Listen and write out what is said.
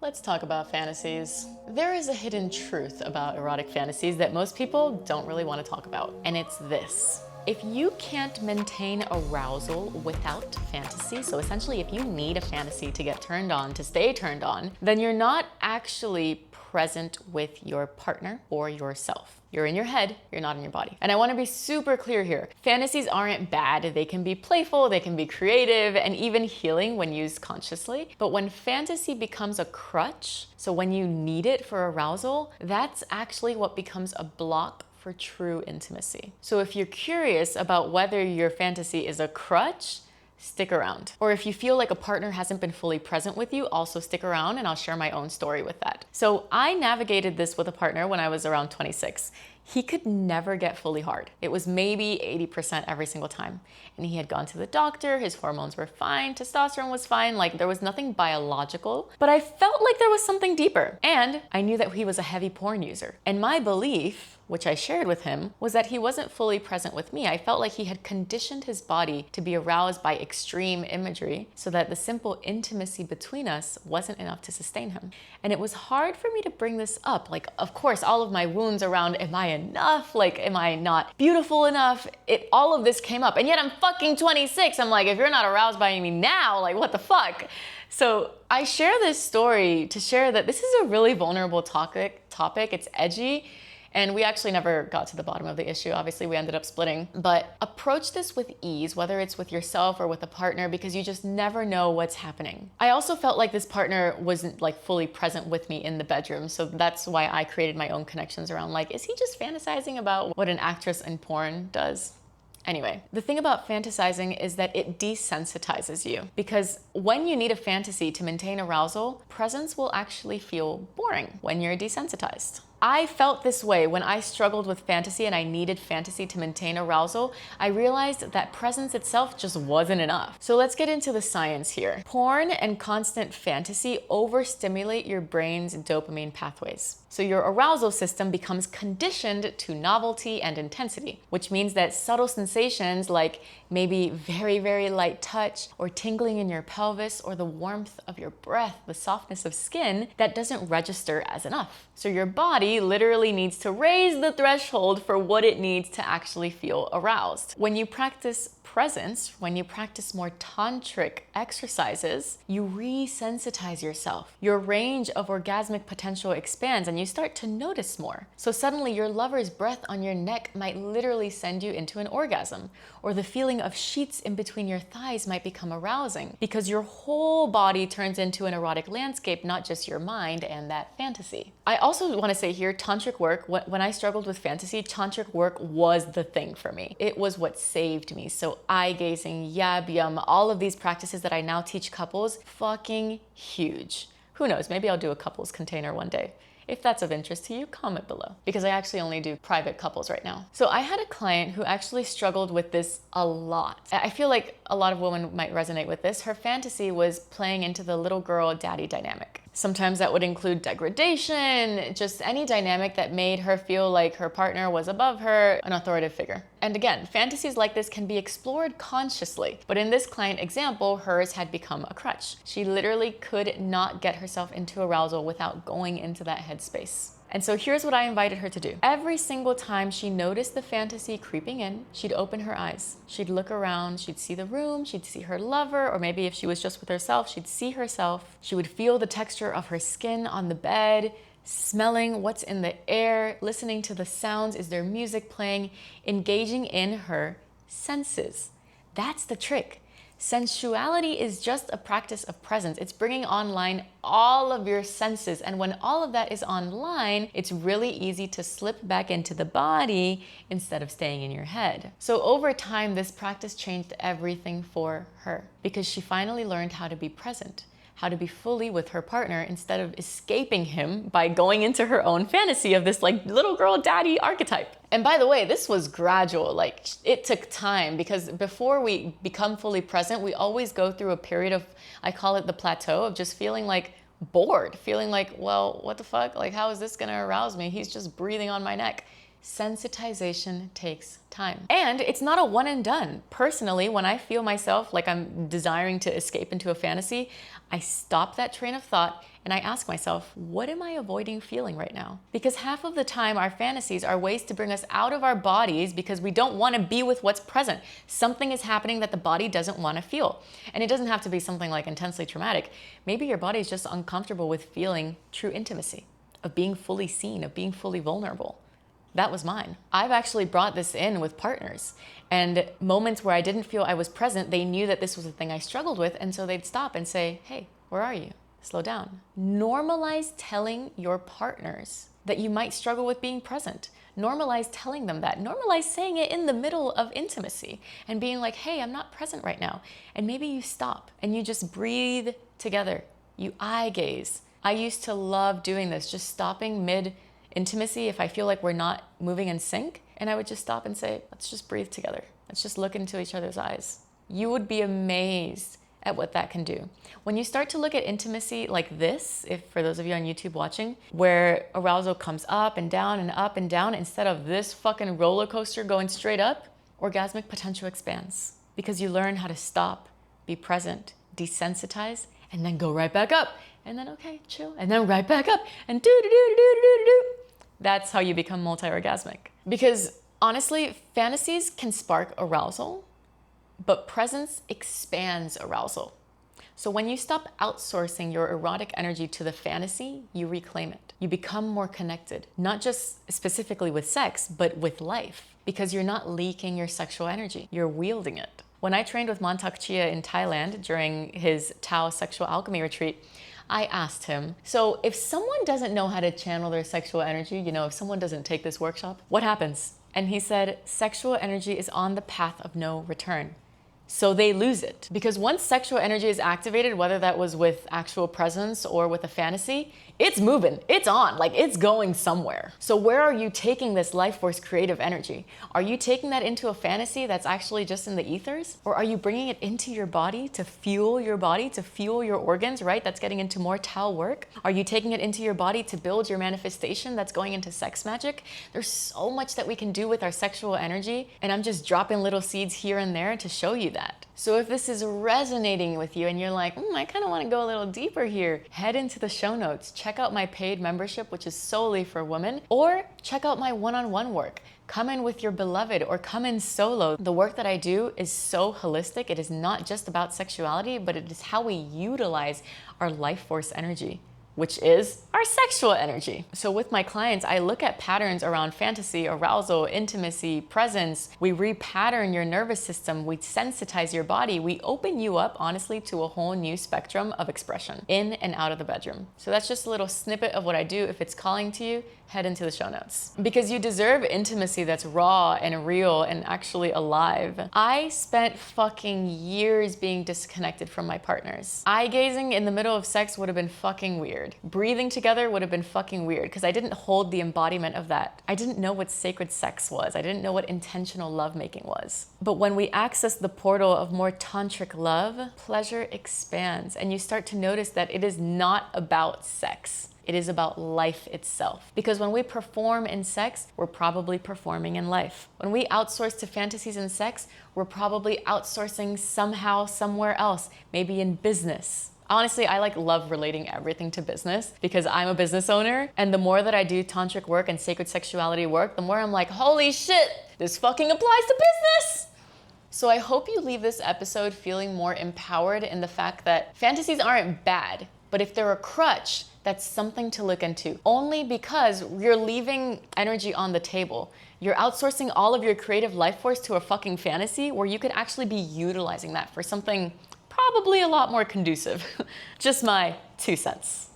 Let's talk about fantasies. There is a hidden truth about erotic fantasies that most people don't really want to talk about, and it's this. If you can't maintain arousal without fantasy, so essentially if you need a fantasy to get turned on, to stay turned on, then you're not actually present with your partner or yourself. You're in your head, you're not in your body. And I want to be super clear here. Fantasies aren't bad. They can be playful, they can be creative, and even healing when used consciously. But when fantasy becomes a crutch, so when you need it for arousal, that's actually what becomes a block for true intimacy. So if you're curious about whether your fantasy is a crutch, stick around. Or if you feel like a partner hasn't been fully present with you, also stick around and I'll share my own story with that. So I navigated this with a partner when I was around 26. He could never get fully hard. It was maybe 80% every single time. And he had gone to the doctor, his hormones were fine, testosterone was fine, like there was nothing biological, but I felt like there was something deeper. And I knew that he was a heavy porn user. And my belief, which I shared with him, was that he wasn't fully present with me. I felt like he had conditioned his body to be aroused by extreme imagery so that the simple intimacy between us wasn't enough to sustain him. And it was hard for me to bring this up. Like, of course, all of my wounds around, am I enough? Like, am I not beautiful enough? All of this came up. And yet I'm fucking 26. I'm like, if you're not aroused by me now, like, what the fuck? So I share this story to share that this is a really vulnerable topic. It's edgy. And we actually never got to the bottom of the issue. Obviously, we ended up splitting. But approach this with ease, whether it's with yourself or with a partner, because you just never know what's happening. I also felt like this partner wasn't like fully present with me in the bedroom. So that's why I created my own connections around like, is he just fantasizing about what an actress in porn does? Anyway, the thing about fantasizing is that it desensitizes you, because when you need a fantasy to maintain arousal, presence will actually feel boring when you're desensitized. I felt this way when I struggled with fantasy and I needed fantasy to maintain arousal. I realized that presence itself just wasn't enough. So let's get into the science here. Porn and constant fantasy overstimulate your brain's dopamine pathways. So your arousal system becomes conditioned to novelty and intensity, which means that subtle sensations like maybe very, very light touch or tingling in your pelvis or the warmth of your breath, the softness of skin, that doesn't register as enough. So your body literally needs to raise the threshold for what it needs to actually feel aroused. When you practice presence, when you practice more tantric exercises, you resensitize yourself. Your range of orgasmic potential expands and you start to notice more. So suddenly your lover's breath on your neck might literally send you into an orgasm, or the feeling of sheets in between your thighs might become arousing because your whole body turns into an erotic landscape, not just your mind and that fantasy. I also want to say here, tantric work, when I struggled with fantasy, tantric work was the thing for me. It was what saved me. So eye gazing, yab yum, all of these practices that I now teach couples, fucking huge. Who knows, maybe I'll do a couples container one day. If that's of interest to you, comment below, because I actually only do private couples right now. So I had a client who actually struggled with this a lot. I feel like a lot of women might resonate with this. Her fantasy was playing into the little girl daddy dynamic. Sometimes that would include degradation, just any dynamic that made her feel like her partner was above her, an authoritative figure. And again, fantasies like this can be explored consciously, but in this client example, hers had become a crutch. She literally could not get herself into arousal without going into that headspace. And so here's what I invited her to do. Every single time she noticed the fantasy creeping in, she'd open her eyes. She'd look around, she'd see the room, she'd see her lover, or maybe if she was just with herself, she'd see herself. She would feel the texture of her skin on the bed, smelling what's in the air, listening to the sounds. Is there music playing? Engaging in her senses. That's the trick. Sensuality is just a practice of presence. It's bringing online all of your senses. And when all of that is online, it's really easy to slip back into the body instead of staying in your head. So over time, this practice changed everything for her because she finally learned how to be present, how to be fully with her partner instead of escaping him by going into her own fantasy of this like little girl daddy archetype. And by the way, this was gradual, like it took time, because before we become fully present, we always go through a period of, I call it the plateau, of just feeling like bored, feeling like, well, what the fuck? Like, how is this gonna arouse me? He's just breathing on my neck. Sensitization takes time. And it's not a one and done. Personally, when I feel myself like I'm desiring to escape into a fantasy, I stop that train of thought and I ask myself, what am I avoiding feeling right now? Because half of the time our fantasies are ways to bring us out of our bodies because we don't want to be with what's present. Something is happening that the body doesn't want to feel. And it doesn't have to be something like intensely traumatic. Maybe your body is just uncomfortable with feeling true intimacy, of being fully seen, of being fully vulnerable. That was mine. I've actually brought this in with partners, and moments where I didn't feel I was present, they knew that this was a thing I struggled with, and so they'd stop and say, hey, where are you? Slow down. Normalize telling your partners that you might struggle with being present. Normalize telling them that. Normalize saying it in the middle of intimacy and being like, hey, I'm not present right now. And maybe you stop and you just breathe together. You eye gaze. I used to love doing this, just stopping mid-intimacy if I feel like we're not moving in sync. And I would just stop and say, let's just breathe together. Let's just look into each other's eyes. You would be amazed at what that can do. When you start to look at intimacy like this, if for those of you on YouTube watching, where arousal comes up and down and up and down, instead of this fucking roller coaster going straight up, orgasmic potential expands because you learn how to stop, be present, desensitize, and then go right back up. And then, okay, chill, and then right back up, and do. That's how you become multi-orgasmic. Because honestly, fantasies can spark arousal, but presence expands arousal. So when you stop outsourcing your erotic energy to the fantasy, you reclaim it. You become more connected, not just specifically with sex, but with life, because you're not leaking your sexual energy, you're wielding it. When I trained with Mantak Chia in Thailand during his Tao sexual alchemy retreat, I asked him, so if someone doesn't know how to channel their sexual energy, if someone doesn't take this workshop, what happens? And he said, sexual energy is on the path of no return. So they lose it. Because once sexual energy is activated, whether that was with actual presence or with a fantasy, it's moving, it's on, like it's going somewhere. So where are you taking this life force creative energy? Are you taking that into a fantasy that's actually just in the ethers? Or are you bringing it into your body, to fuel your organs, right? That's getting into more Tao work. Are you taking it into your body to build your manifestation that's going into sex magic? There's so much that we can do with our sexual energy, and I'm just dropping little seeds here and there to show you that. So if this is resonating with you and you're like, I kind of want to go a little deeper here, head into the show notes, check out my paid membership, which is solely for women, or check out my one-on-one work. Come in with your beloved or come in solo. The work that I do is so holistic. It is not just about sexuality, but it is how we utilize our life force energy, which is our sexual energy. So with my clients, I look at patterns around fantasy, arousal, intimacy, presence. We repattern your nervous system. We sensitize your body. We open you up, honestly, to a whole new spectrum of expression in and out of the bedroom. So that's just a little snippet of what I do. If it's calling to you, head into the show notes. Because you deserve intimacy that's raw and real and actually alive. I spent fucking years being disconnected from my partners. Eye gazing in the middle of sex would have been fucking weird. Breathing together would have been fucking weird because I didn't hold the embodiment of that. I didn't know what sacred sex was. I didn't know what intentional lovemaking was. But when we access the portal of more tantric love, pleasure expands and you start to notice that it is not about sex. It is about life itself. Because when we perform in sex, we're probably performing in life. When we outsource to fantasies in sex, we're probably outsourcing somehow, somewhere else, maybe in business. Honestly, I love relating everything to business because I'm a business owner. And the more that I do tantric work and sacred sexuality work, the more I'm like, holy shit, this fucking applies to business. So I hope you leave this episode feeling more empowered in the fact that fantasies aren't bad, but if they're a crutch, that's something to look into. Only because you're leaving energy on the table. You're outsourcing all of your creative life force to a fucking fantasy where you could actually be utilizing that for something probably a lot more conducive. Just my 2 cents.